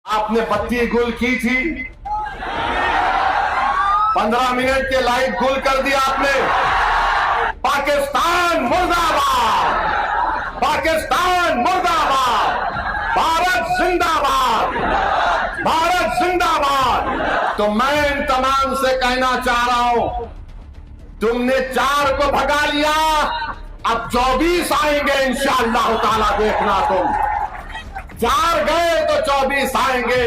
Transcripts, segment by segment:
आपने बत्ती गुल की थी, 15 मिनट के लाइट गुल कर दिया आपने। पाकिस्तान मुर्दाबाद, पाकिस्तान मुर्दाबाद, भारत जिंदाबाद, भारत जिंदाबाद। तो मैं इन तमाम से कहना चाह रहा हूं, तुमने 4 को भगा लिया, अब 24 आएंगे इंशाअल्लाह ताला, देखना तुम। 4 गए तो 24 आएंगे।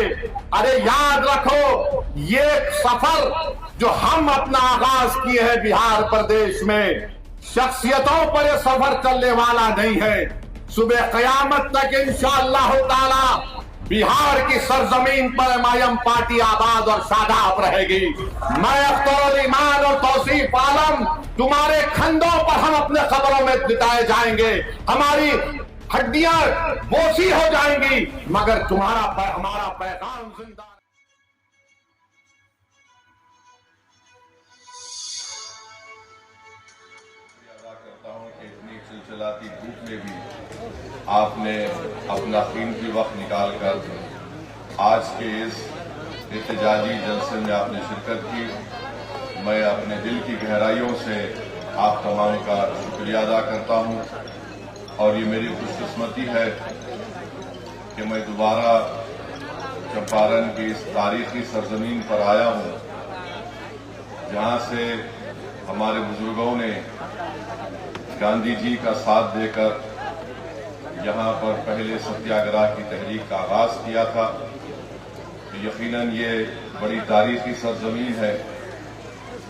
अरे याद रखो, ये सफर जो हम अपना आगाज किए हैं बिहार प्रदेश में, शख्सियतों पर यह सफर चलने वाला नहीं है। सुबह क़यामत तक इंशाअल्लाह ताला बिहार की सरजमीन पर एमआईएम पार्टी आबाद और शादाब रहेगी। मैं अख्तरुल ईमान और तौसीफ आलम, तुम्हारे खंडों पर हम अपने खबरों में बिताए जाएंगे, हमारी हड्डियां बोसी हो जाएंगी, मगर हमारा पैगाम जिंदा। अदा करता हूं कि इतनी चिलचिलाती धूप में भी आपने अपना कीमती वक्त निकालकर आज के इस एहतजाजी जलसे में आपने शिरकत की। मैं अपने दिल की गहराइयों से आप तमाम का शुक्रिया अदा करता हूं और ये मेरी खुशकिस्मती है कि मैं दोबारा चंपारण की इस तारीखी सरजमीन पर आया हूं, जहां से हमारे बुजुर्गों ने गांधी जी का साथ देकर यहां पर पहले सत्याग्रह की तहरीक का आगाज किया था। यकीनन ये बड़ी तारीखी सरजमीन है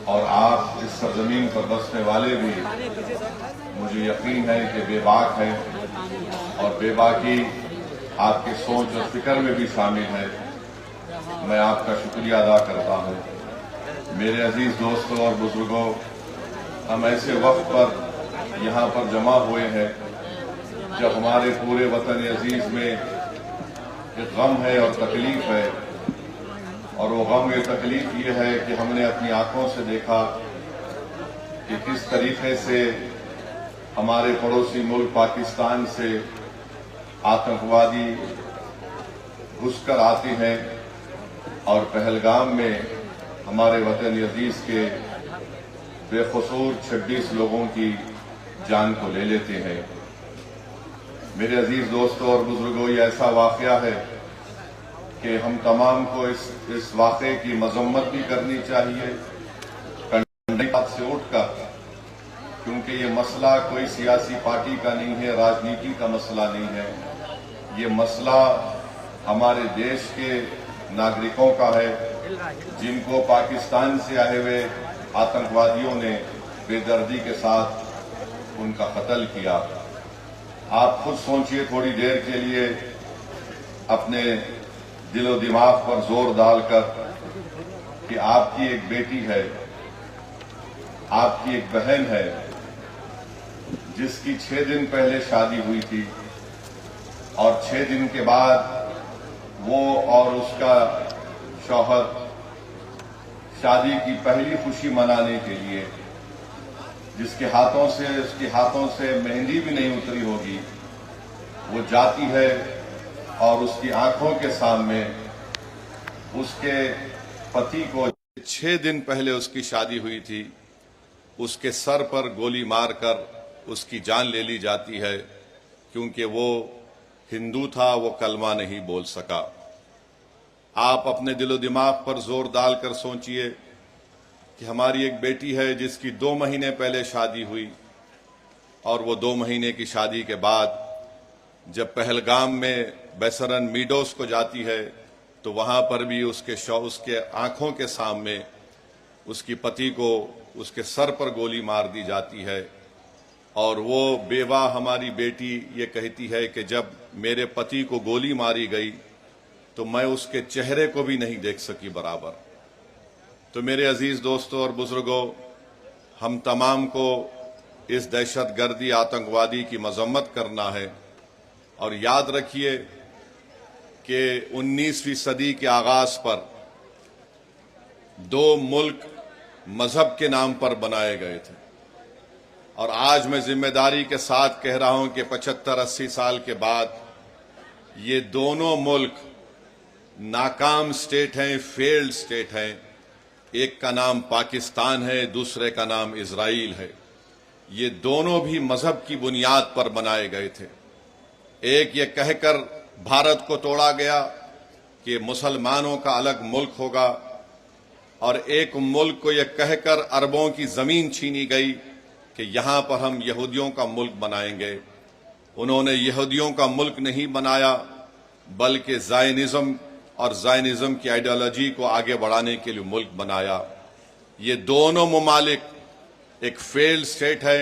और आप इस सरजमीन पर बसने वाले भी मुझे यकीन है कि बेबाक है और बेबाकी आपके सोच और फिक्र में भी शामिल है। मैं आपका शुक्रिया अदा करता हूं। मेरे अजीज दोस्तों और बुजुर्गों, हम ऐसे वक्त पर यहाँ पर जमा हुए हैं जब हमारे पूरे वतन अजीज में एक गम है और तकलीफ है, और वो गम ये तकलीफ ये है कि हमने अपनी आंखों से देखा कि किस तरीके से हमारे पड़ोसी मुल्क पाकिस्तान से आतंकवादी घुसकर आते हैं और पहलगाम में हमारे वतन अजीज के बेकसूर 26 लोगों की जान को ले लेते हैं। मेरे अजीज दोस्तों और बुजुर्गों, ये ऐसा वाकया है कि हम तमाम को इस वाक़े की मजम्मत भी करनी चाहिए, कंडे से उठकर, क्योंकि ये मसला कोई सियासी पार्टी का नहीं है, राजनीति का मसला नहीं है। ये मसला हमारे देश के नागरिकों का है, जिनको पाकिस्तान से आए हुए आतंकवादियों ने बेदर्दी के साथ उनका कत्ल किया। आप खुद सोचिए थोड़ी देर के लिए, अपने दिलो दिमाग पर जोर डालकर, कि आपकी एक बेटी है, आपकी एक बहन है, जिसकी 6 दिन पहले शादी हुई थी और 6 दिन के बाद वो और उसका शौहर शादी की पहली खुशी मनाने के लिए, उसके हाथों से मेहंदी भी नहीं उतरी होगी, वो जाती है और उसकी आंखों के सामने उसके पति को 6 दिन पहले उसकी शादी हुई थी, उसके सर पर गोली मारकर उसकी जान ले ली जाती है, क्योंकि वो हिंदू था, वो कलमा नहीं बोल सका। आप अपने दिलो दिमाग पर जोर डालकर सोचिए कि हमारी एक बेटी है जिसकी 2 महीने पहले शादी हुई, और वो 2 महीने की शादी के बाद जब पहलगाम में बेसरन मीडोस को जाती है, तो वहां पर भी उसके आंखों के सामने उसकी पति को उसके सर पर गोली मार दी जाती है। और वो बेवा हमारी बेटी ये कहती है कि जब मेरे पति को गोली मारी गई तो मैं उसके चेहरे को भी नहीं देख सकी बराबर। तो मेरे अजीज दोस्तों और बुजुर्गों, हम तमाम को इस दहशतगर्दी आतंकवादी की मजम्मत करना है, और याद रखिए कि 19वीं सदी के आगाज पर 2 मुल्क मजहब के नाम पर बनाए गए थे, और आज मैं जिम्मेदारी के साथ कह रहा हूं कि 75-80 साल के बाद ये दोनों मुल्क नाकाम स्टेट हैं, फेल्ड स्टेट हैं। एक का नाम पाकिस्तान है, दूसरे का नाम इजराइल है। ये दोनों भी मजहब की बुनियाद पर बनाए गए थे। एक ये कहकर भारत को तोड़ा गया कि मुसलमानों का अलग मुल्क होगा, और एक मुल्क को यह कहकर अरबों की जमीन छीनी गई कि यहां पर हम यहूदियों का मुल्क बनाएंगे। उन्होंने यहूदियों का मुल्क नहीं बनाया, बल्कि ज़ायनिज़्म और ज़ायनिज़्म की आइडियोलॉजी को आगे बढ़ाने के लिए मुल्क बनाया। ये दोनों ममालिक एक फेल्ड स्टेट है,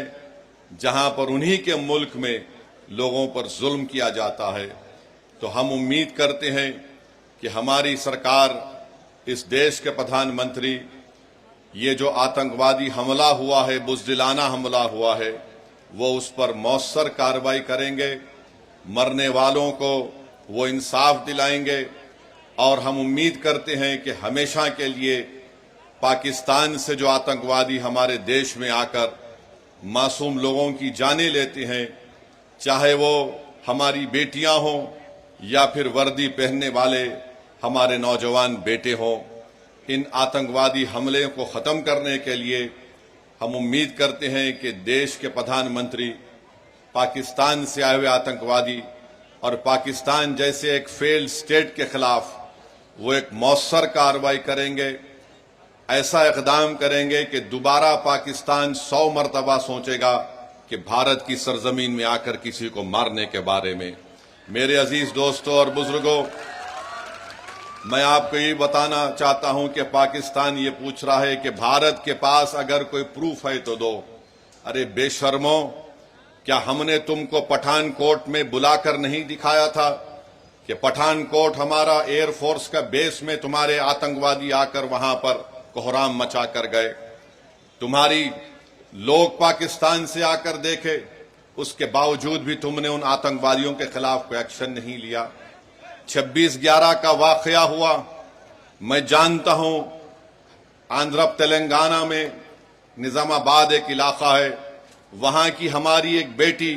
जहां पर उन्हीं के मुल्क में लोगों पर जुल्म किया जाता है। तो हम उम्मीद करते हैं कि हमारी सरकार, इस देश के प्रधानमंत्री, ये जो आतंकवादी हमला हुआ है, बुज़दिलाना हमला हुआ है, वो उस पर मौसर कार्रवाई करेंगे, मरने वालों को वो इंसाफ दिलाएंगे। और हम उम्मीद करते हैं कि हमेशा के लिए पाकिस्तान से जो आतंकवादी हमारे देश में आकर मासूम लोगों की जानें लेते हैं, चाहे वो हमारी बेटियां हों या फिर वर्दी पहनने वाले हमारे नौजवान बेटे हों, इन आतंकवादी हमले को खत्म करने के लिए हम उम्मीद करते हैं कि देश के प्रधानमंत्री पाकिस्तान से आए हुए आतंकवादी और पाकिस्तान जैसे एक फेल्ड स्टेट के खिलाफ वो एक मौसर कार्रवाई करेंगे। ऐसा इकदाम करेंगे कि दोबारा पाकिस्तान 100 मरतबा सोचेगा कि भारत की सरजमीन में आकर किसी को मारने के बारे में। मेरे अजीज दोस्तों और बुजुर्गों, मैं आपको ये बताना चाहता हूं कि पाकिस्तान ये पूछ रहा है कि भारत के पास अगर कोई प्रूफ है तो दो। अरे बेशर्मो, क्या हमने तुमको पठानकोट में बुलाकर नहीं दिखाया था कि पठानकोट हमारा एयरफोर्स का बेस में तुम्हारे आतंकवादी आकर वहां पर कोहराम मचा कर गए? तुम्हारी लोग पाकिस्तान से आकर देखे, उसके बावजूद भी तुमने उन आतंकवादियों के खिलाफ कोई एक्शन नहीं लिया। 26/11 का वाकया हुआ, मैं जानता हूं, आंध्र तेलंगाना में निजामाबाद एक इलाका है, वहां की हमारी एक बेटी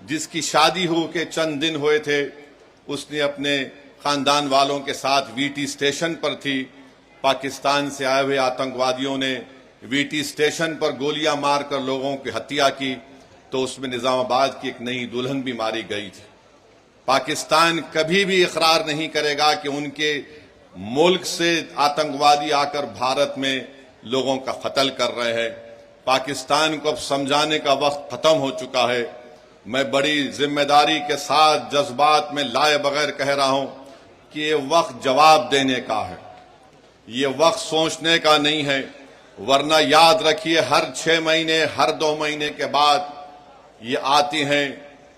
जिसकी शादी हो के चंद दिन हुए थे, उसने अपने खानदान वालों के साथ वीटी स्टेशन पर थी। पाकिस्तान से आए हुए आतंकवादियों ने वीटी स्टेशन पर गोलियां मारकर लोगों की हत्या की, तो उसमें निजामाबाद की एक नई दुल्हन भी मारी गई थी। पाकिस्तान कभी भी इकरार नहीं करेगा कि उनके मुल्क से आतंकवादी आकर भारत में लोगों का कत्ल कर रहे हैं। पाकिस्तान को अब समझाने का वक्त खत्म हो चुका है। मैं बड़ी जिम्मेदारी के साथ जज्बात में लाए बगैर कह रहा हूं कि ये वक्त जवाब देने का है, ये वक्त सोचने का नहीं है। वरना याद रखिए, हर 6 महीने, हर 2 महीने के बाद ये आती हैं,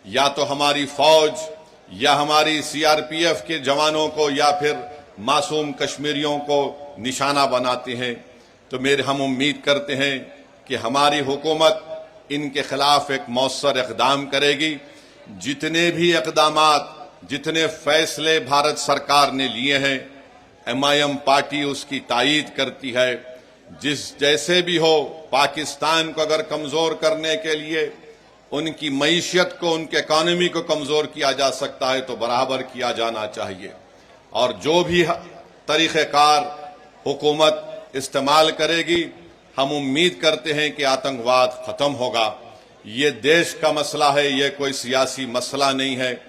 या तो हमारी फौज या हमारी सीआरपीएफ के जवानों को या फिर मासूम कश्मीरियों को निशाना बनाते हैं। तो हम उम्मीद करते हैं कि हमारी हुकूमत इनके खिलाफ एक मौसर इक़दाम करेगी। जितने भी इक़दामात, जितने फैसले भारत सरकार ने लिए हैं, MIM पार्टी उसकी तायीद करती है। जैसे भी हो, पाकिस्तान को अगर कमजोर करने के लिए उनकी मईशत को, उनके इकॉनमी को कमजोर किया जा सकता है तो बराबर किया जाना चाहिए। और जो भी तरीक़ेकार हुकूमत इस्तेमाल करेगी, हम उम्मीद करते हैं कि आतंकवाद खत्म होगा। ये देश का मसला है, ये कोई सियासी मसला नहीं है,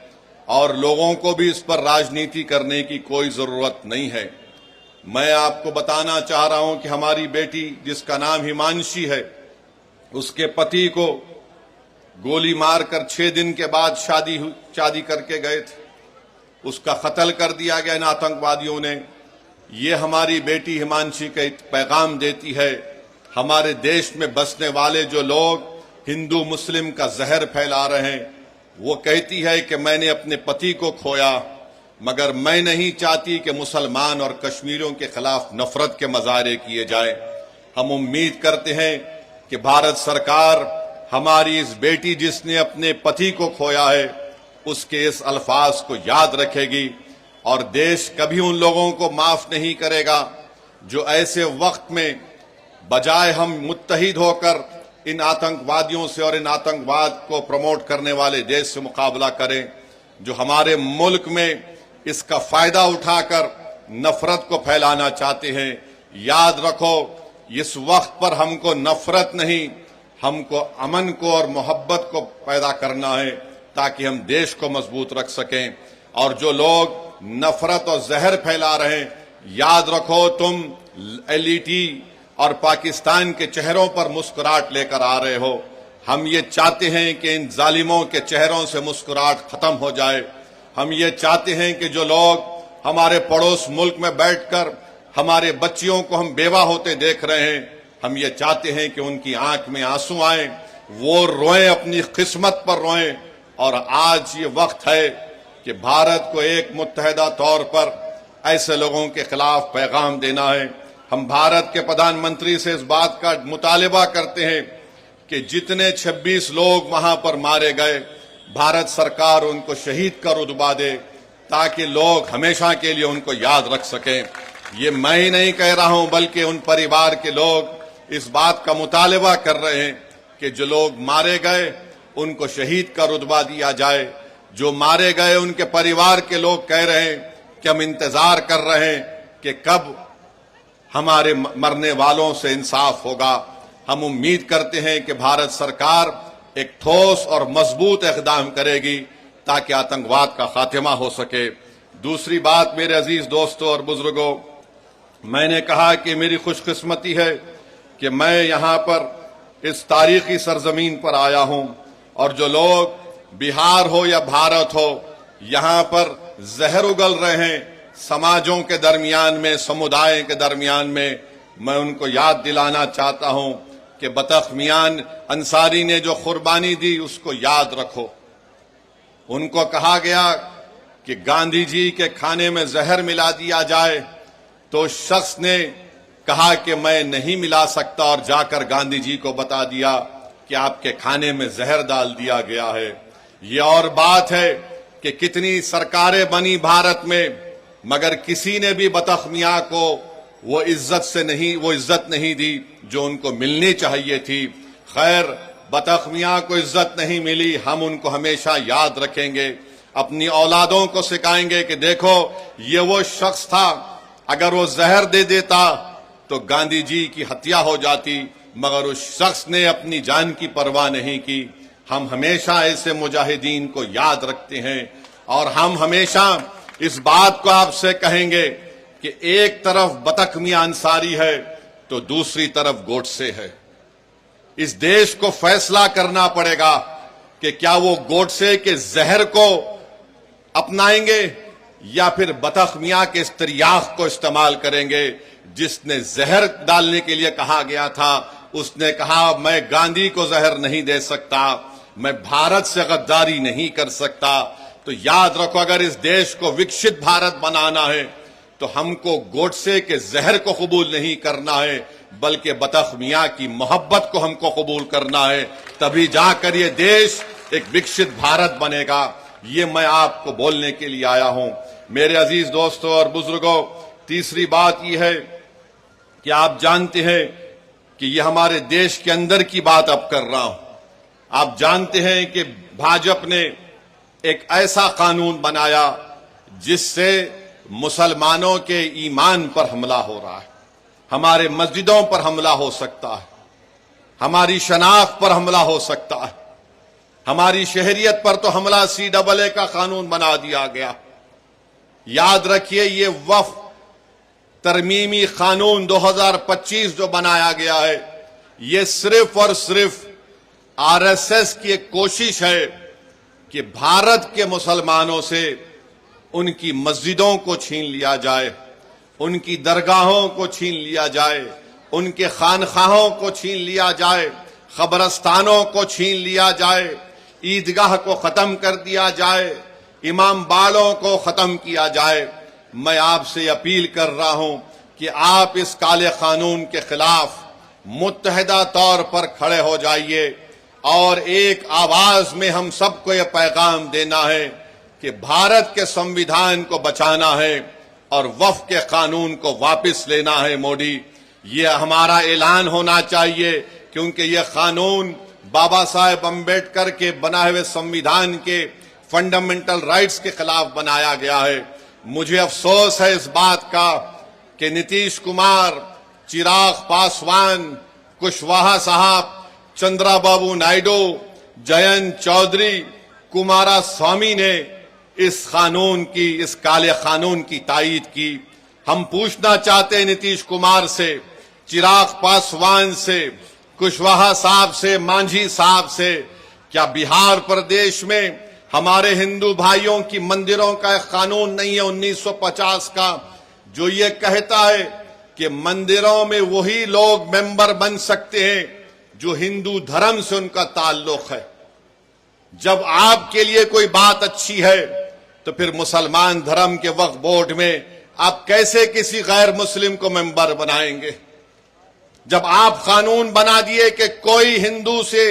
और लोगों को भी इस पर राजनीति करने की कोई जरूरत नहीं है। मैं आपको बताना चाह रहा हूं कि हमारी बेटी, जिसका नाम हिमांशी है, उसके पति को गोली मारकर 6 दिन के बाद शादी करके गए थे, उसका कत्ल कर दिया गया इन आतंकवादियों ने। ये हमारी बेटी हिमांशी का पैगाम देती है, हमारे देश में बसने वाले जो लोग हिंदू मुस्लिम का जहर फैला रहे हैं, वो कहती है कि मैंने अपने पति को खोया, मगर मैं नहीं चाहती कि मुसलमान और कश्मीरियों के खिलाफ नफरत के मजारे किए जाए। हम उम्मीद करते हैं कि भारत सरकार हमारी इस बेटी जिसने अपने पति को खोया है, उसके इस अल्फाज को याद रखेगी, और देश कभी उन लोगों को माफ नहीं करेगा जो ऐसे वक्त में बजाय हम मुत्तहिद होकर इन आतंकवादियों से और इन आतंकवाद को प्रमोट करने वाले देश से मुकाबला करें, जो हमारे मुल्क में इसका फायदा उठाकर नफरत को फैलाना चाहते हैं। याद रखो, इस वक्त पर हमको नफरत नहीं, हमको अमन को और मोहब्बत को पैदा करना है ताकि हम देश को मजबूत रख सकें। और जो लोग नफरत और जहर फैला रहे हैं, याद रखो तुम एलईटी और पाकिस्तान के चेहरों पर मुस्कुराहट लेकर आ रहे हो। हम ये चाहते हैं कि इन जालिमों के चेहरों से मुस्कुराहट खत्म हो जाए। हम ये चाहते हैं कि जो लोग हमारे पड़ोस मुल्क में बैठकर हमारे बच्चियों को हम बेवा होते देख रहे हैं, हम ये चाहते हैं कि उनकी आंख में आंसू आए, वो रोएं, अपनी किस्मत पर रोएं। और आज ये वक्त है कि भारत को एक मुत्तहदा तौर पर ऐसे लोगों के खिलाफ पैगाम देना है। हम भारत के प्रधानमंत्री से इस बात का मुतालिबा करते हैं कि जितने 26 लोग वहां पर मारे गए, भारत सरकार उनको शहीद का रुतबा दे ताकि लोग हमेशा के लिए उनको याद रख सकें। ये मैं ही नहीं कह रहा हूं, बल्कि उन परिवार के लोग इस बात का मुतालिबा कर रहे हैं कि जो लोग मारे गए उनको शहीद का रुतबा दिया जाए। जो मारे गए उनके परिवार के लोग कह रहे हैं कि हम इंतजार कर रहे हैं कि कब हमारे मरने वालों से इंसाफ होगा। हम उम्मीद करते हैं कि भारत सरकार एक ठोस और मजबूत इक़दाम करेगी ताकि आतंकवाद का खात्मा हो सके। दूसरी बात, मेरे अजीज दोस्तों और बुजुर्गों, मैंने कहा कि मेरी खुशकिस्मती है कि मैं यहां पर इस तारीखी सरजमीन पर आया हूं और जो लोग बिहार हो या भारत हो, यहां पर जहर उगल रहे हैं समाजों के दरमियान में, समुदाय के दरमियान में, मैं उनको याद दिलाना चाहता हूं कि बतख मियां अंसारी ने जो कुर्बानी दी उसको याद रखो। उनको कहा गया कि गांधी जी के खाने में जहर मिला दिया जाए, तो शख्स ने कहा कि मैं नहीं मिला सकता और जाकर गांधी जी को बता दिया कि आपके खाने में जहर डाल दिया गया है। ये और बात है कि कितनी सरकारें बनी भारत में, मगर किसी ने भी बतख मियां को वो इज्जत नहीं दी जो उनको मिलनी चाहिए थी। खैर, बतख मियां को इज्जत नहीं मिली, हम उनको हमेशा याद रखेंगे, अपनी औलादों को सिखाएंगे कि देखो ये वो शख्स था, अगर वो जहर दे देता तो गांधी जी की हत्या हो जाती, मगर उस शख्स ने अपनी जान की परवाह नहीं की। हम हमेशा ऐसे मुजाहिदीन को याद रखते हैं और हम हमेशा इस बात को आपसे कहेंगे कि एक तरफ बतख मियां अंसारी है तो दूसरी तरफ गोडसे है। इस देश को फैसला करना पड़ेगा कि क्या वो गोडसे के जहर को अपनाएंगे या फिर बतख मियां के इस तिर्याख को इस्तेमाल करेंगे। जिसने जहर डालने के लिए कहा गया था, उसने कहा मैं गांधी को जहर नहीं दे सकता, मैं भारत से गद्दारी नहीं कर सकता। तो याद रखो, अगर इस देश को विकसित भारत बनाना है तो हमको गोडसे के जहर को कबूल नहीं करना है, बल्कि बतख मियां की मोहब्बत को हमको कबूल करना है। तभी जाकर ये देश एक विकसित भारत बनेगा। ये मैं आपको बोलने के लिए आया हूं। मेरे अजीज दोस्तों और बुजुर्गों, तीसरी बात यह है कि आप जानते हैं कि ये हमारे देश के अंदर की बात अब कर रहा हूं। आप जानते हैं कि भाजपा ने एक ऐसा कानून बनाया जिससे मुसलमानों के ईमान पर हमला हो रहा है, हमारे मस्जिदों पर हमला हो सकता है, हमारी शनाख्त पर हमला हो सकता है, हमारी शहरियत पर तो हमला CAA का कानून बना दिया गया। याद रखिए, ये वक्फ तरमीमी कानून 2025 जो बनाया गया है, ये सिर्फ और सिर्फ RSS की एक कोशिश है कि भारत के मुसलमानों से उनकी मस्जिदों को छीन लिया जाए, उनकी दरगाहों को छीन लिया जाए, उनके खानखाहों को छीन लिया जाए, कब्रस्तानों को छीन लिया जाए, ईदगाह को खत्म कर दिया जाए, इमाम बाड़ों को खत्म किया जाए। मैं आपसे अपील कर रहा हूं कि आप इस काले कानून के खिलाफ मुत्तहिदा तौर पर खड़े हो जाइए और एक आवाज में हम सबको यह पैगाम देना है कि भारत के संविधान को बचाना है और वक्फ के कानून को वापस लेना है। मोदी, ये हमारा ऐलान होना चाहिए, क्योंकि यह कानून बाबा साहेब अम्बेडकर के बनाए हुए संविधान के फंडामेंटल राइट्स के खिलाफ बनाया गया है। मुझे अफसोस है इस बात का कि नीतीश कुमार, चिराग पासवान, कुशवाहा साहब, चंद्राबाबू नायडू, जयंत चौधरी, कुमारा स्वामी ने इस कानून की, इस काले कानून की तायीद की। हम पूछना चाहते हैं नीतीश कुमार से, चिराग पासवान से, कुशवाहा साहब से, मांझी साहब से, क्या बिहार प्रदेश में हमारे हिंदू भाइयों की मंदिरों का एक कानून नहीं है 1950 का, जो ये कहता है कि मंदिरों में वही लोग मेंबर बन सकते हैं जो हिंदू धर्म से उनका ताल्लुक है। जब आपके लिए कोई बात अच्छी है तो फिर मुसलमान धर्म के वक्फ बोर्ड में आप कैसे किसी गैर मुस्लिम को मेंबर बनाएंगे? जब आप कानून बना दिए कि कोई हिंदू से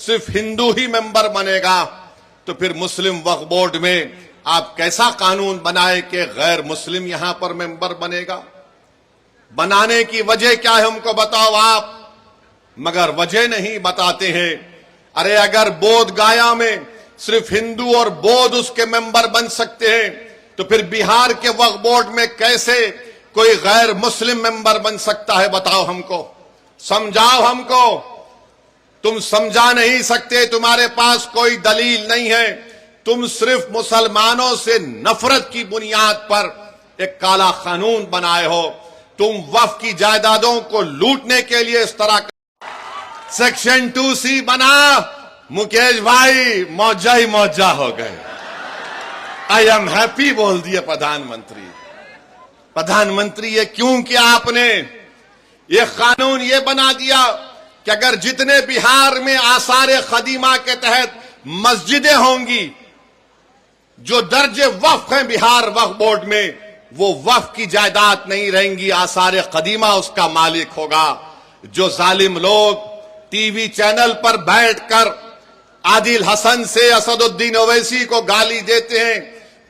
सिर्फ हिंदू ही मेंबर बनेगा, तो फिर मुस्लिम वक्फ बोर्ड में आप कैसा कानून बनाए कि गैर मुस्लिम यहां पर मेंबर बनेगा? बनाने की वजह क्या है हमको बताओ आप, मगर वजह नहीं बताते हैं। अरे अगर बोध गया में सिर्फ हिंदू और बौद्ध उसके मेंबर बन सकते हैं, तो फिर बिहार के वक्फ बोर्ड में कैसे कोई गैर मुस्लिम मेंबर बन सकता है? बताओ हमको, समझाओ हमको। तुम समझा नहीं सकते, तुम्हारे पास कोई दलील नहीं है। तुम सिर्फ मुसलमानों से नफरत की बुनियाद पर एक काला कानून बनाए हो। तुम वक्फ की जायदादों को लूटने के लिए इस तरह का सेक्शन 2C बना। मुकेश भाई मौजा ही मौजा हो गए। आई एम हैप्पी बोल दिए प्रधानमंत्री। प्रधानमंत्री ये क्यों किया आपने? ये कानून ये बना दिया कि अगर जितने बिहार में आसार खदीमा के तहत मस्जिदें होंगी जो दर्जे वक्फ हैं बिहार वक्फ बोर्ड में, वो वक्फ की जायदाद नहीं रहेंगी, आसार कदीमा उसका मालिक होगा। जो जालिम लोग टीवी चैनल पर बैठकर आदिल हसन से असदुद्दीन ओवैसी को गाली देते हैं,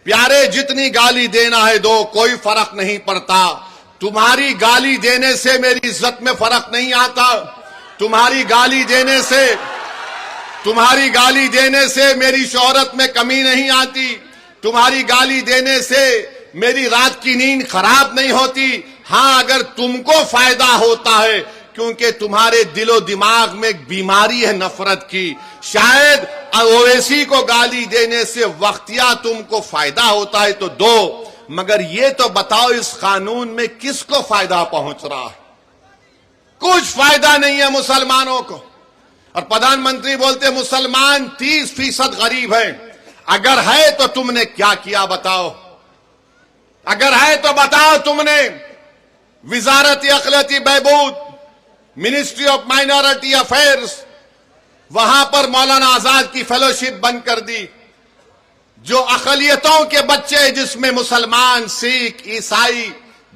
प्यारे जितनी गाली देना है दो, कोई फर्क नहीं पड़ता। तुम्हारी गाली देने से मेरी इज्जत में फर्क नहीं आता। तुम्हारी गाली देने से मेरी शोहरत में कमी नहीं आती। तुम्हारी गाली देने से मेरी रात की नींद खराब नहीं होती। हां, अगर तुमको फायदा होता है क्योंकि तुम्हारे दिलो दिमाग में एक बीमारी है नफरत की, शायद ओवैसी को गाली देने से वक्तिया तुमको फायदा होता है तो दो, मगर ये तो बताओ इस कानून में किसको फायदा पहुंच रहा है? कुछ फायदा नहीं है मुसलमानों को। और प्रधानमंत्री बोलते मुसलमान 30% गरीब है। अगर है तो तुमने क्या किया बताओ? अगर है तो बताओ तुमने। विजारत अखिलती बहबूद, मिनिस्ट्री ऑफ माइनॉरिटी अफेयर्स, वहां पर मौलाना आजाद की फेलोशिप बंद कर दी। जो अकलियतों के बच्चे जिसमें मुसलमान, सिख, ईसाई,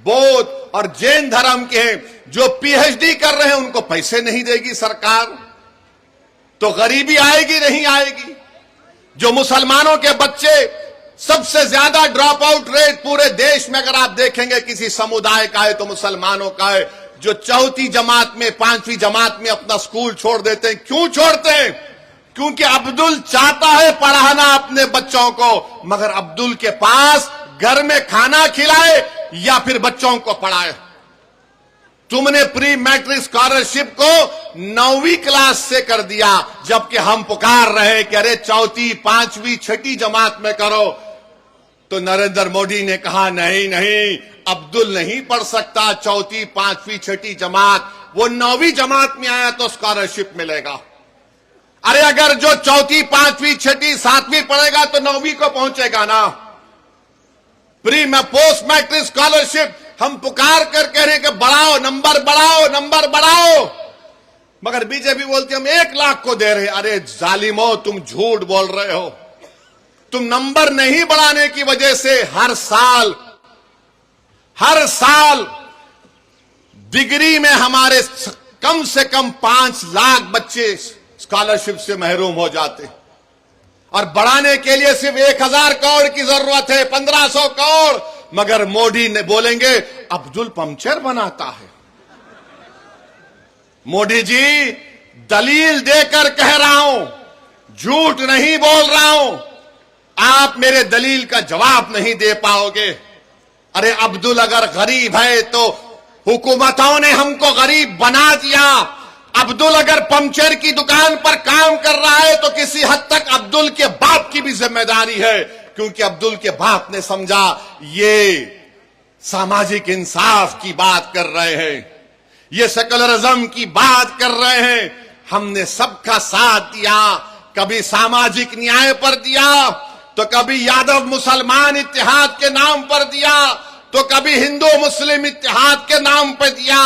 बौद्ध और जैन धर्म के हैं, जो पीएचडी कर रहे हैं, उनको पैसे नहीं देगी सरकार, तो गरीबी आएगी नहीं आएगी? जो मुसलमानों के बच्चे, सबसे ज्यादा ड्रॉप आउट रेट पूरे देश में अगर आप देखेंगे किसी समुदाय का है तो मुसलमानों का है। जो चौथी जमात में, 5वीं जमात में अपना स्कूल छोड़ देते हैं, क्यों छोड़ते हैं? क्योंकि अब्दुल चाहता है पढ़ाना अपने बच्चों को, मगर अब्दुल के पास घर में खाना खिलाए या फिर बच्चों को पढ़ाए। तुमने प्री मैट्रिक स्कॉलरशिप को 9वीं क्लास से कर दिया, जबकि हम पुकार रहे हैं कि अरे चौथी, 5वीं, 6ठी जमात में करो। तो नरेंद्र मोदी ने कहा नहीं नहीं, अब्दुल नहीं पढ़ सकता चौथी, 5वीं, 6ठी जमात, वो 9वीं जमात में आया तो स्कॉलरशिप मिलेगा। अरे अगर जो चौथी, 5वीं, 6ठी, 7वीं पढ़ेगा तो 9वीं को पहुंचेगा ना। प्री में पोस्ट मैट्रिक स्कॉलरशिप हम पुकार कर कह रहे हैं कि बढ़ाओ, नंबर बढ़ाओ, नंबर बढ़ाओ, मगर बीजेपी बोलती हम 1 लाख को दे रहे हैं। अरे जालिमो, तुम झूठ बोल रहे हो। तुम नंबर नहीं बढ़ाने की वजह से हर साल डिग्री में हमारे कम से कम 5 लाख बच्चे स्कॉलरशिप से महरूम हो जाते, और बढ़ाने के लिए सिर्फ 1000 करोड़ की जरूरत है, 1500 करोड़, मगर मोदी ने बोलेंगे अब्दुल पंक्चर बनाता है। मोदी जी, दलील देकर कह रहा हूं, झूठ नहीं बोल रहा हूं। आप मेरे दलील का जवाब नहीं दे पाओगे। अरे अब्दुल अगर गरीब है तो हुकूमतों ने हमको गरीब बना दिया। अब्दुल अगर पंचर की दुकान पर काम कर रहा है तो किसी हद तक अब्दुल के बाप की भी जिम्मेदारी है, क्योंकि अब्दुल के बाप ने समझा ये सामाजिक इंसाफ की बात कर रहे हैं, ये सेकुलरिज्म की बात कर रहे हैं। हमने सबका साथ दिया, कभी सामाजिक न्याय पर दिया, तो कभी यादव मुसलमान इत्तेहाद के नाम पर दिया, तो कभी हिंदू मुस्लिम इत्तेहाद के नाम पर दिया।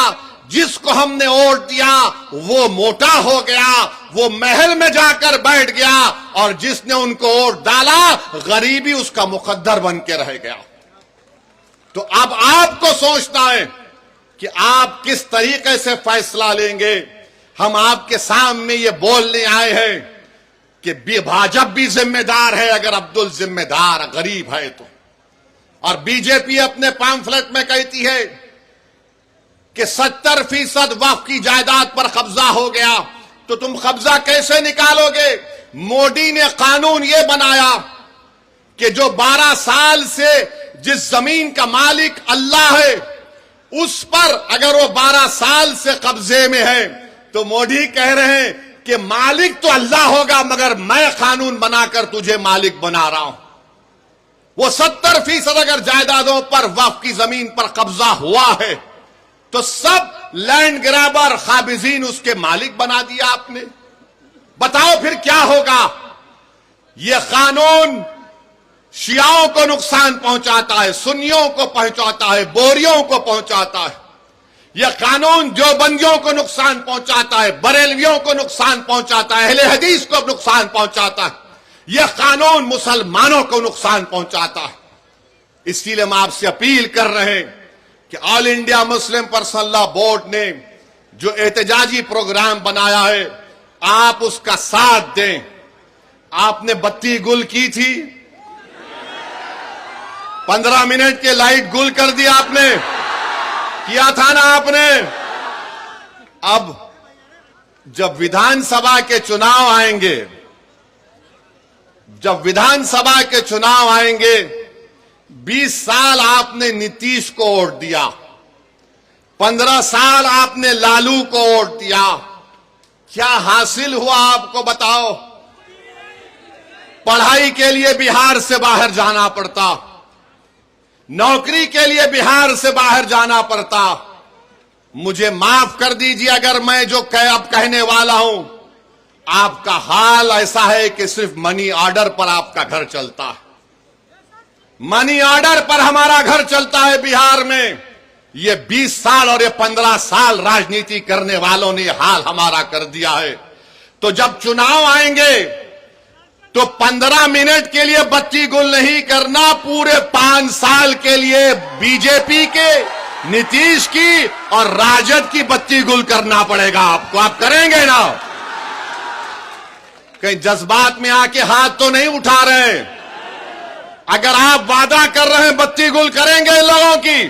जिसको हमने वोट दिया वो मोटा हो गया, वो महल में जाकर बैठ गया, और जिसने उनको वोट डाला गरीबी उसका मुकद्दर बन के रह गया। तो अब आपको सोचना है कि आप किस तरीके से फैसला लेंगे। हम आपके सामने ये बोलने आए हैं कि भाजपा भी जिम्मेदार है अगर अब्दुल जिम्मेदार गरीब है तो। और बीजेपी अपने पैम्फलेट में कहती है कि 70% वक्फ की जायदाद पर कब्जा हो गया, तो तुम कब्जा कैसे निकालोगे? मोदी ने कानून यह बनाया कि जो 12 साल से जिस जमीन का मालिक अल्लाह है उस पर अगर वो 12 साल से कब्जे में है तो मोदी कह रहे हैं कि मालिक तो अल्लाह होगा मगर मैं कानून बनाकर तुझे मालिक बना रहा हूं। वो 70% अगर जायदादों पर वक्फ की जमीन पर कब्जा हुआ है तो सब लैंड ग्रैबर काबिजीन उसके मालिक बना दिया आपने। बताओ फिर क्या होगा? यह कानून शियाओं को नुकसान पहुंचाता है, सुन्नियों को पहुंचाता है, बोरियों को पहुंचाता है। यह कानून देवबंदियों को नुकसान पहुंचाता है, बरेलवियों को नुकसान पहुंचाता है, अहले हदीस को नुकसान पहुंचाता है। यह कानून मुसलमानों को नुकसान पहुंचाता है। इसलिए हम आपसे अपील कर रहे हैं कि all India Muslim personal law board ने जो एहतजाजी प्रोग्राम बनाया है आप उसका साथ दें। आपने बत्ती गुल की थी, 15 मिनट के लाइट गुल कर दी आपने, किया था ना आपने। अब जब विधानसभा के चुनाव आएंगे, जब विधानसभा के चुनाव आएंगे, 20 साल आपने नीतीश को वोट दिया, 15 साल आपने लालू को वोट दिया, क्या हासिल हुआ आपको बताओ? पढ़ाई के लिए बिहार से बाहर जाना पड़ता, नौकरी के लिए बिहार से बाहर जाना पड़ता। मुझे माफ कर दीजिए अगर मैं जो अब कहने वाला हूं, आपका हाल ऐसा है कि सिर्फ मनी ऑर्डर पर आपका घर चलता है। मनी ऑर्डर पर हमारा घर चलता है बिहार में। ये 20 साल और ये 15 साल राजनीति करने वालों ने हाल हमारा कर दिया है। तो जब चुनाव आएंगे तो 15 मिनट के लिए बत्ती गुल नहीं करना, पूरे 5 साल के लिए बीजेपी के, नीतीश की और राजद की बत्ती गुल करना पड़ेगा आपको। आप करेंगे ना? कहीं जज्बात में आके हाथ तो नहीं उठा रहे? अगर आप वादा कर रहे हैं बत्ती गुल करेंगे इन लोगों की,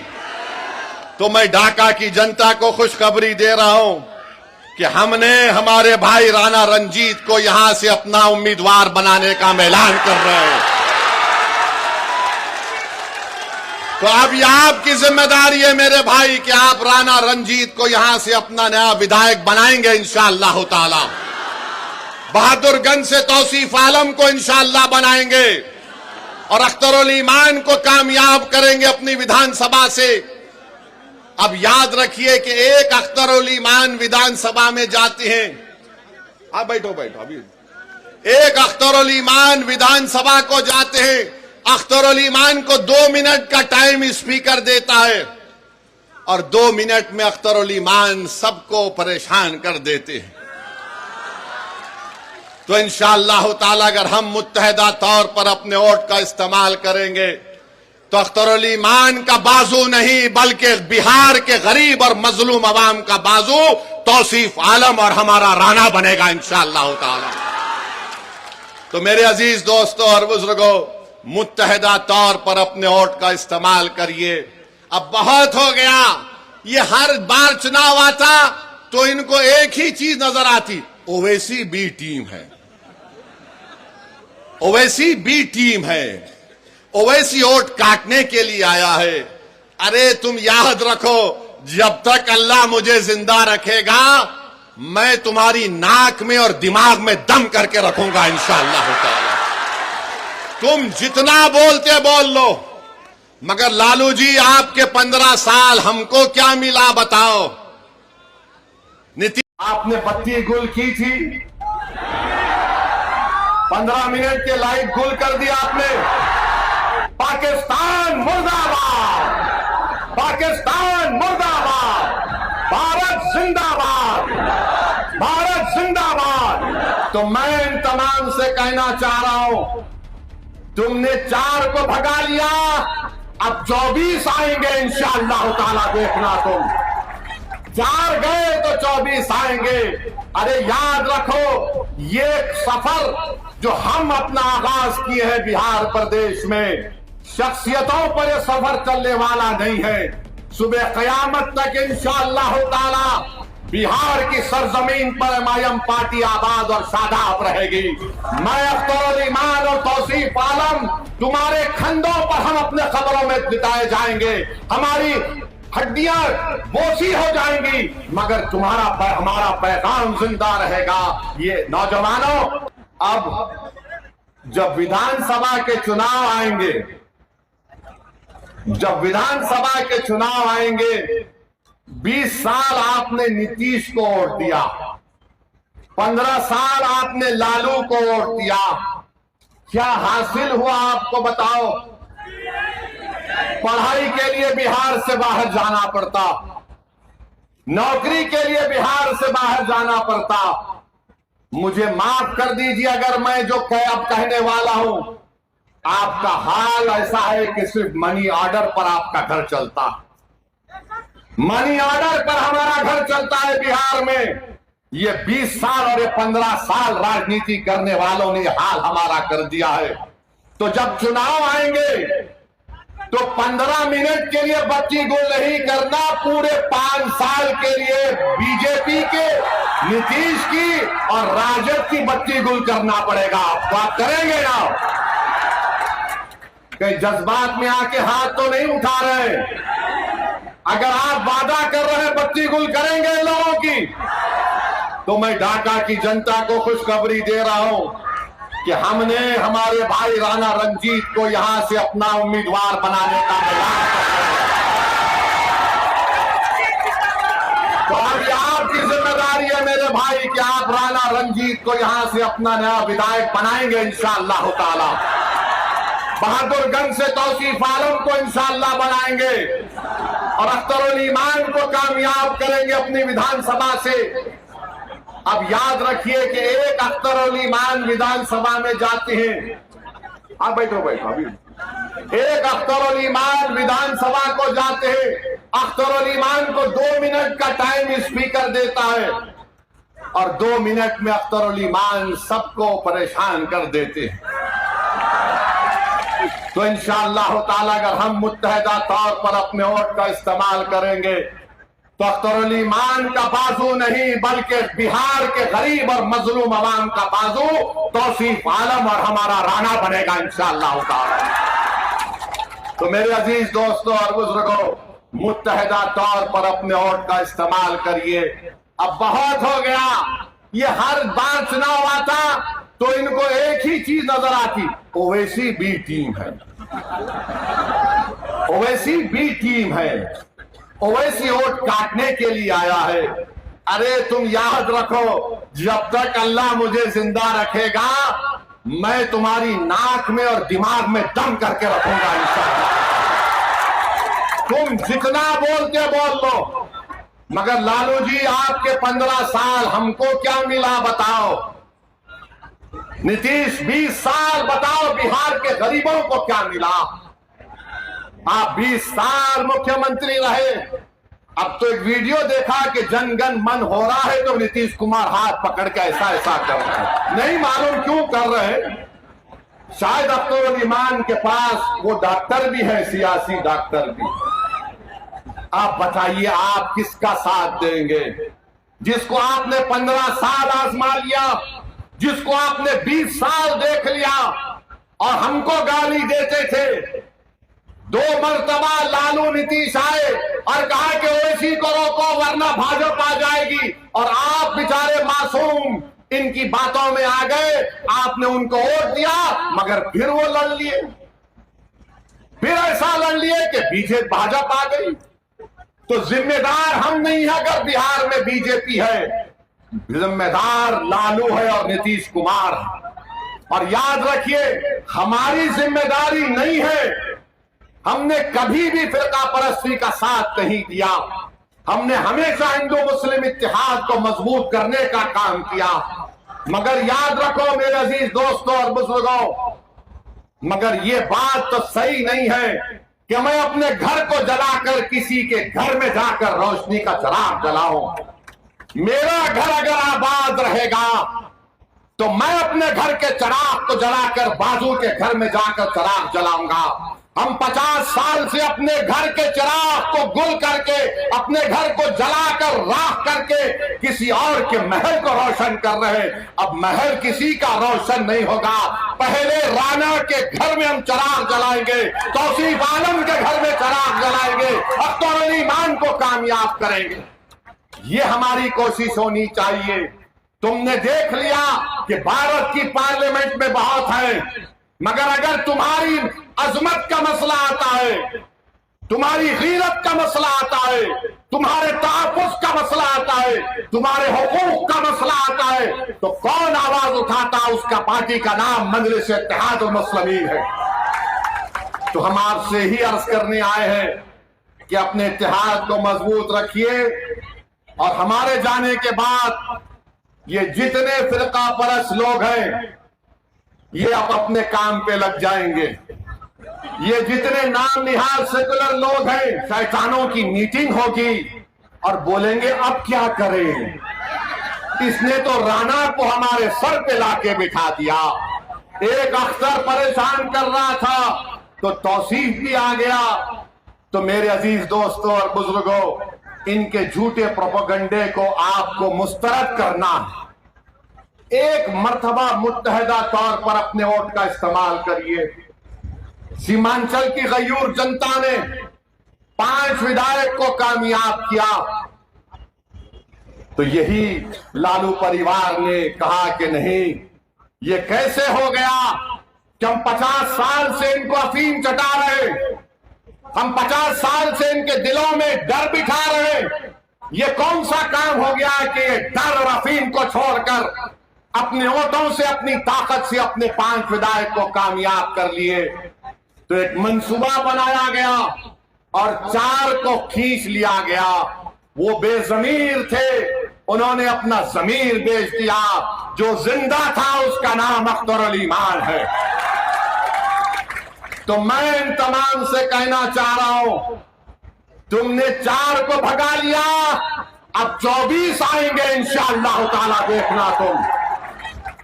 तो मैं ढाका की जनता को खुशखबरी दे रहा हूं कि हमने हमारे भाई राणा रंजीत को यहां से अपना उम्मीदवार बनाने का ऐलान कर रहे हैं। तो अब यह आपकी जिम्मेदारी है मेरे भाई कि आप राणा रंजीत को यहां से अपना नया विधायक बनाएंगे इंशाअल्लाह ताला। बहादुरगंज से तौसीफ आलम को इंशाअल्लाह बनाएंगे और अख्तरुल ईमान को कामयाब करेंगे अपनी विधानसभा से। अब याद रखिए कि एक अख्तरुल ईमान विधानसभा में जाते हैं। आप बैठो बैठो, अभी एक अख्तरुल ईमान विधानसभा को जाते हैं, अख्तरुल ईमान को 2 मिनट का टाइम स्पीकर देता है और 2 मिनट में अख्तरुल ईमान सबको परेशान कर देते हैं। तो इंशाअल्लाह ताला अगर हम मुत्तहदा तौर पर अपने वोट का इस्तेमाल करेंगे तो अख्तरुल ईमान का बाजू नहीं बल्कि बिहार के गरीब और मजलूम अवाम का बाजू तौसीफ आलम और हमारा राणा बनेगा इंशाअल्लाह ताला। तो मेरे अजीज दोस्तों और बुजुर्गों, मुत्तहदा तौर पर अपने वोट का इस्तेमाल करिए। अब बहुत हो गया, ये हर बार चुनाव आता तो इनको एक ही चीज नजर आती, ओवैसी बी टीम है, ओवैसी बी टीम है, ओवैसी वोट काटने के लिए आया है। अरे तुम याद रखो, जब तक अल्लाह मुझे जिंदा रखेगा मैं तुम्हारी नाक में और दिमाग में दम करके रखूंगा इंशाअल्लाह ताला। तुम जितना बोलते बोल लो, मगर लालू जी आपके 15 साल हमको क्या मिला बताओ। नीतीश आपने बत्ती गुल की थी, 15 मिनट के लाइट गुल कर दिया आपने। पाकिस्तान मुर्दाबाद, पाकिस्तान मुर्दाबाद, भारत जिंदाबाद, भारत जिंदाबाद। तो मैं इन तमाम से कहना चाह रहा हूं, तुमने 4 को भगा लिया, अब 24 आएंगे इंशाअल्लाह ताला, देखना तुम। 4 गए तो 24 आएंगे। अरे याद रखो, ये सफर जो हम अपना आगाज किए हैं बिहार प्रदेश में, शख्सियतों पर यह सफर चलने वाला नहीं है। सुबह कयामत तक इंशाअल्लाह ताला बिहार की सरजमीन पर एमआईएम पार्टी आबाद और शादाब रहेगी। मैं अख्तर ईमान और तौसीफ आलम, तुम्हारे खंडों पर हम अपने खबरों में बिताए जाएंगे, हमारी हड्डियां बोसी हो जाएंगी, मगर हमारा पैगाम जिंदा रहेगा। ये नौजवानों, अब जब विधानसभा के चुनाव आएंगे, जब विधानसभा के चुनाव आएंगे, 20 साल आपने नीतीश को वोट दिया, 15 साल आपने लालू को वोट दिया, क्या हासिल हुआ आपको बताओ? पढ़ाई के लिए बिहार से बाहर जाना पड़ता, नौकरी के लिए बिहार से बाहर जाना पड़ता। मुझे माफ कर दीजिए अगर मैं जो अब कहने वाला हूं, आपका हाल ऐसा है कि सिर्फ मनी ऑर्डर पर आपका घर चलता, मनी ऑर्डर पर हमारा घर चलता है बिहार में। ये 20 साल और ये 15 साल राजनीति करने वालों ने हाल हमारा कर दिया है। तो जब चुनाव आएंगे तो 15 मिनट के लिए बत्ती गुल नहीं करना, पूरे 5 साल के लिए बीजेपी के, नीतीश की और राजद की बत्ती गुल करना पड़ेगा। आपको आप करेंगे ना? कहीं जज्बात में आके हाथ तो नहीं उठा रहे? अगर आप वादा कर रहे हैं बत्ती गुल करेंगे लोगों की, तो मैं ढाका की जनता को खुशखबरी दे रहा हूं कि हमने हमारे भाई राणा रंजीत को यहां से अपना उम्मीदवार बनाने का ऐलान तो अब आपकी जिम्मेदारी है मेरे भाई कि आप राणा रंजीत को यहां से अपना नया विधायक बनाएंगे इंशाअल्लाह ताला। बहादुरगंज से तौसीफ आलम को इंशाअल्लाह बनाएंगे और अख्तर ईमान को कामयाब करेंगे अपनी विधानसभा से। अब याद रखिए कि एक अख्तर ईमान विधानसभा में जाते हैं, आप बैठो अभी, एक अख्तर ईमान विधानसभा को जाते हैं, अख्तर ईमान को 2 मिनट का टाइम स्पीकर देता है और 2 मिनट में अख्तर ईमान सबको परेशान कर देते हैं। तो इंशाअल्लाह ताला अगर हम मुत्तहदा तौर पर अपने वोट का इस्तेमाल करेंगे तो अख्तर ईमान का बाजू नहीं बल्कि बिहार के गरीब और मजलूम अवाम का बाजू तौसीफ आलम और हमारा राणा बनेगा इंशाअल्लाह ताला। तो मेरे अजीज दोस्तों और बुजुर्गों, मुत्तहदा तौर पर अपने वोट का इस्तेमाल करिए। अब बहुत हो गया, ये हर बार चुनाव आता तो इनको एक ही चीज नजर आती, ओवैसी बी टीम है, ओवैसी बी टीम है, ओवैसी वोट काटने के लिए आया है। अरे तुम याद रखो, जब तक अल्लाह मुझे जिंदा रखेगा मैं तुम्हारी नाक में और दिमाग में दम करके रखूंगा इंशाअल्लाह। तुम जितना बोलते बोल लो, मगर लालू जी आपके 15 साल हमको क्या मिला बताओ? नीतीश 20 साल बताओ बिहार के गरीबों को क्या मिला? आप 20 साल मुख्यमंत्री रहे। अब तो एक वीडियो देखा कि जनगण मन हो रहा है तो नीतीश कुमार हाथ पकड़ के ऐसा ऐसा कर रहे हैं, नहीं मालूम क्यों कर रहे हैं। शायद अख्तर ईमान के पास वो डॉक्टर भी है, सियासी डॉक्टर भी। आप बताइए आप किसका साथ देंगे? जिसको आपने 15 साल आजमा लिया, जिसको आपने 20 साल देख लिया और हमको गाली देते थे, 2 मरतबा लालू नीतीश आए और कहा कि ओवैसी को रोको वरना भाजपा आ जाएगी, और आप बेचारे मासूम इनकी बातों में आ गए। आपने उनको वोट दिया, मगर फिर वो लड़ लिए, फिर ऐसा लड़ लिए कि बीजेपी भाजपा आ गई। तो जिम्मेदार हम नहीं है अगर बिहार में बीजेपी है, जिम्मेदार लालू है और नीतीश कुमार है। और याद रखिए, हमारी जिम्मेदारी नहीं है, हमने कभी भी फिरका परस्ती का साथ नहीं दिया। हमने हमेशा हिंदू मुस्लिम इत्तेहाद को मजबूत करने का काम किया। मगर याद रखो मेरे अजीज दोस्तों और बुजुर्गों, मगर ये बात तो सही नहीं है कि मैं अपने घर को जलाकर किसी के घर में जाकर रोशनी का चिराग जलाऊं। मेरा घर अगर आबाद रहेगा तो मैं अपने घर के चिराग को जलाकर बाजू के घर में जाकर चिराग जलाऊंगा। हम 50 साल से अपने घर के चिराग को गुल करके, अपने घर को जलाकर राख करके किसी और के महल को रोशन कर रहे हैं। अब महल किसी का रोशन नहीं होगा, पहले राना के घर में हम चिराग जलाएंगे, तौसीफ आलम के घर में चिराग जलाएंगे, अख्तर अली खान को कामयाब करेंगे। ये हमारी कोशिश होनी चाहिए। तुमने देख लिया कि भारत की पार्लियामेंट में बहुत है, मगर अगर तुम्हारी अजमत का मसला आता है, तुम्हारी गीरत का मसला आता है, तुम्हारे तहफ़्फ़ुज़ का मसला आता है, तुम्हारे हुकूक का मसला आता है, तो कौन आवाज उठाता? उसका पार्टी का नाम मजलिस इत्तेहादुल मुस्लिमीन है। तो हम आपसे ही अर्ज करने आए हैं कि अपने इत्तेहाद को मजबूत रखिए, और हमारे जाने के बाद ये जितने फिरका परस्त लोग हैं ये अब अपने काम पे लग जाएंगे। ये जितने नाम निहाल सेकुलर लोग हैं, शैतानों की मीटिंग होगी और बोलेंगे अब क्या करें, इसने तो राणा को हमारे सर पे लाके बिठा दिया। एक अख्तर परेशान कर रहा था तो तौसीफ भी आ गया। तो मेरे अजीज दोस्तों और बुजुर्गों, इनके झूठे प्रोपेगेंडे को आपको मुस्तरद करना है। एक मर्तबा मुत्तहदा तौर पर अपने वोट का इस्तेमाल करिए। सीमांचल की गयूर जनता ने 5 विधायक को कामयाब किया, तो यही लालू परिवार ने कहा कि नहीं, ये कैसे हो गया कि हम 50 साल से इनको अफीम चटा रहे, हम 50 साल से इनके दिलों में डर बिठा रहे। ये कौन सा काम हो गया कि ये डर और अफीम को छोड़कर अपने वोटों से, अपनी ताकत से अपने 5 विधायक को कामयाब कर लिए। तो एक मंसूबा बनाया गया और 4 को खींच लिया गया। वो बेजमीर थे, उन्होंने अपना जमीर बेच दिया। जो जिंदा था उसका नाम अख्तर अली खान है। तो मैं इन तमाम से कहना चाह रहा हूं, तुमने 4 को भगा लिया, अब 24 आएंगे इंशाअल्लाह ताला, देखना तुम।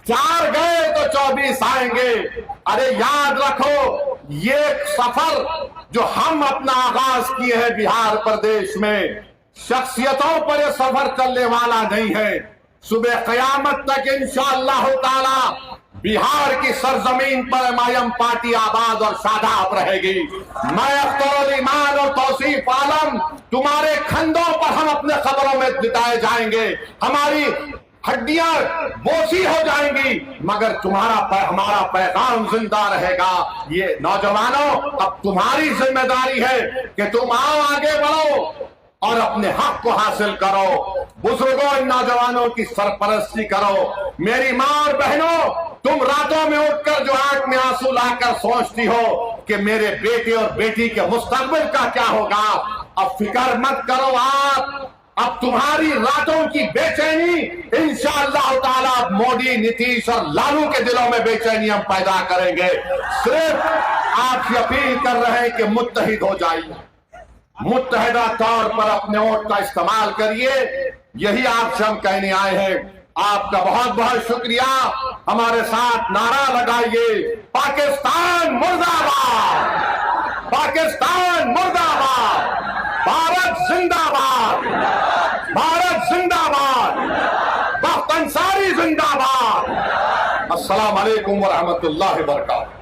4 गए तो 24 आएंगे। अरे याद रखो, ये सफर जो हम अपना आगाज किए हैं बिहार प्रदेश में, शख्सियतों पर यह सफर चलने वाला नहीं है। सुबह कयामत तक इंशाअल्लाह ताला बिहार की सरजमीन पर एमआईएम पार्टी आबाद और शादाब रहेगी। मैं अख्तर अली खान और तौसीफ आलम, तुम्हारे खंडों पर हम अपने खबरों में बिताए जाएंगे, हमारी हड्डियां बोसी हो जाएंगी, मगर हमारा पैगाम जिंदा रहेगा। ये नौजवानों, अब तुम्हारी जिम्मेदारी है कि तुम आओ, आगे बढ़ो और अपने हक को हासिल करो। बुजुर्गों, इन नौजवानों की सरपरस्ती करो। मेरी मां और बहनों, तुम रातों में उठकर जो आंख में आंसू लाकर सोचती हो कि मेरे बेटे और बेटी के मुस्तकबिल का क्या होगा, अब फिक्र मत करो। अब तुम्हारी रातों की बेचैनी इंशाअल्लाह ताला मोदी, नीतीश और लालू के दिलों में बेचैनी हम पैदा करेंगे। सिर्फ आपसे अपील कर रहे हैं कि मुत्तहिद हो जाइए, मुत्तहिदा तौर पर अपने वोट का इस्तेमाल करिए। यही आपसे हम कहने आए हैं। आपका बहुत बहुत शुक्रिया। हमारे साथ नारा लगाइए, पाकिस्तान मुर्दाबाद, पाकिस्तान मुर्दाबाद, भारत जिंदाबाद, भारत जिंदाबाद, वक्त अंसारी जिंदाबाद। अस्सलाम वालेकुम व रहमतुल्लाहि व बरकातहू।